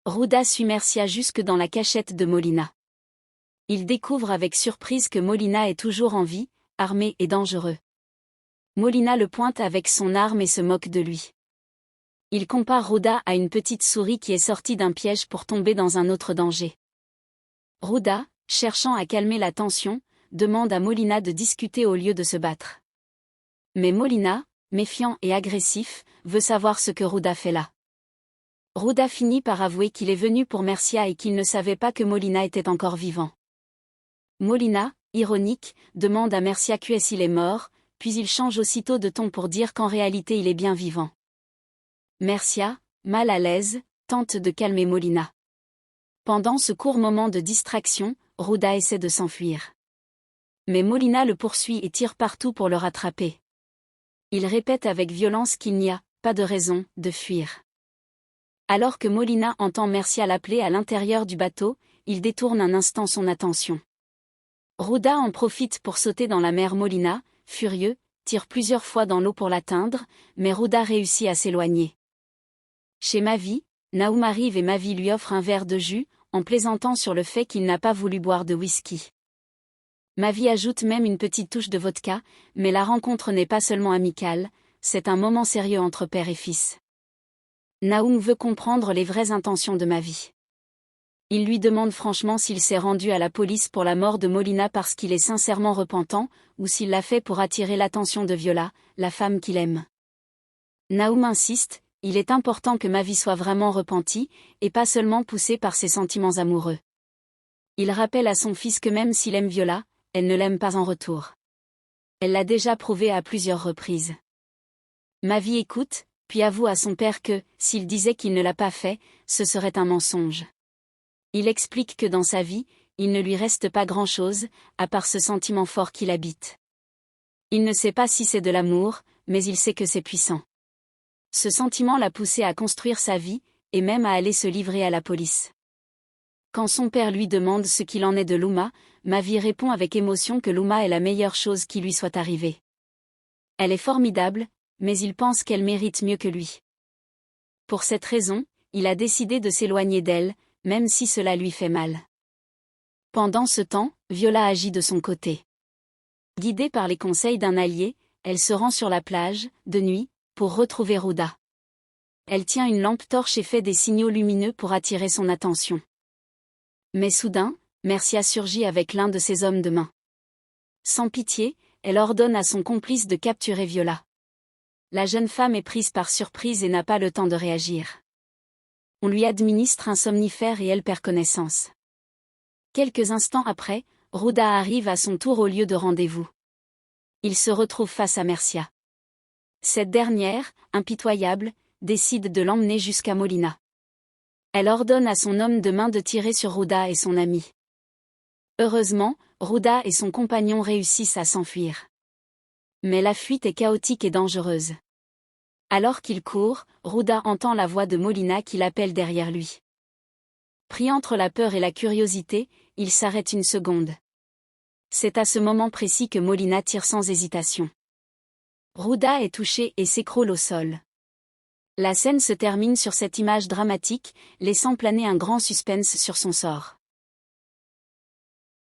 Ruda suit Mercia jusque dans la cachette de Molina. Il découvre avec surprise que Molina est toujours en vie, armé et dangereux. Molina le pointe avec son arme et se moque de lui. Il compare Ruda à une petite souris qui est sortie d'un piège pour tomber dans un autre danger. Ruda, cherchant à calmer la tension, demande à Molina de discuter au lieu de se battre. Mais Molina, méfiant et agressif, veut savoir ce que Ruda fait là. Ruda finit par avouer qu'il est venu pour Mercia et qu'il ne savait pas que Molina était encore vivant. Molina, ironique, demande à Mercia s'il est mort, puis il change aussitôt de ton pour dire qu'en réalité il est bien vivant. Mercia, mal à l'aise, tente de calmer Molina. Pendant ce court moment de distraction, Ruda essaie de s'enfuir. Mais Molina le poursuit et tire partout pour le rattraper. Il répète avec violence qu'il n'y a pas de raison de fuir. Alors que Molina entend Mercia l'appeler à l'intérieur du bateau, il détourne un instant son attention. Ruda en profite pour sauter dans la mer. Molina, furieux, tire plusieurs fois dans l'eau pour l'atteindre, mais Ruda réussit à s'éloigner. Chez Mavi, Naoum arrive et Mavi lui offre un verre de jus, en plaisantant sur le fait qu'il n'a pas voulu boire de whisky. Mavi ajoute même une petite touche de vodka, mais la rencontre n'est pas seulement amicale, c'est un moment sérieux entre père et fils. Naoum veut comprendre les vraies intentions de Mavi. Il lui demande franchement s'il s'est rendu à la police pour la mort de Molina parce qu'il est sincèrement repentant, ou s'il l'a fait pour attirer l'attention de Viola, la femme qu'il aime. Naoum insiste, il est important que Mavi soit vraiment repenti, et pas seulement poussé par ses sentiments amoureux. Il rappelle à son fils que même s'il aime Viola, elle ne l'aime pas en retour. Elle l'a déjà prouvé à plusieurs reprises. Mavi écoute, puis avoue à son père que, s'il disait qu'il ne l'a pas fait, ce serait un mensonge. Il explique que dans sa vie, il ne lui reste pas grand-chose, à part ce sentiment fort qui l'habite. Il ne sait pas si c'est de l'amour, mais il sait que c'est puissant. Ce sentiment l'a poussé à construire sa vie, et même à aller se livrer à la police. Quand son père lui demande ce qu'il en est de Luma, Mavi répond avec émotion que Luma est la meilleure chose qui lui soit arrivée. Elle est formidable, mais il pense qu'elle mérite mieux que lui. Pour cette raison, il a décidé de s'éloigner d'elle, même si cela lui fait mal. Pendant ce temps, Viola agit de son côté. Guidée par les conseils d'un allié, elle se rend sur la plage, de nuit, pour retrouver Ruda. Elle tient une lampe torche et fait des signaux lumineux pour attirer son attention. Mais soudain, Mercia surgit avec l'un de ses hommes de main. Sans pitié, elle ordonne à son complice de capturer Viola. La jeune femme est prise par surprise et n'a pas le temps de réagir. On lui administre un somnifère et elle perd connaissance. Quelques instants après, Ruda arrive à son tour au lieu de rendez-vous. Il se retrouve face à Mercia. Cette dernière, impitoyable, décide de l'emmener jusqu'à Molina. Elle ordonne à son homme de main de tirer sur Ruda et son ami. Heureusement, Ruda et son compagnon réussissent à s'enfuir. Mais la fuite est chaotique et dangereuse. Alors qu'il court, Ruda entend la voix de Molina qui l'appelle derrière lui. Pris entre la peur et la curiosité, il s'arrête une seconde. C'est à ce moment précis que Molina tire sans hésitation. Ruda est touché et s'écroule au sol. La scène se termine sur cette image dramatique, laissant planer un grand suspense sur son sort.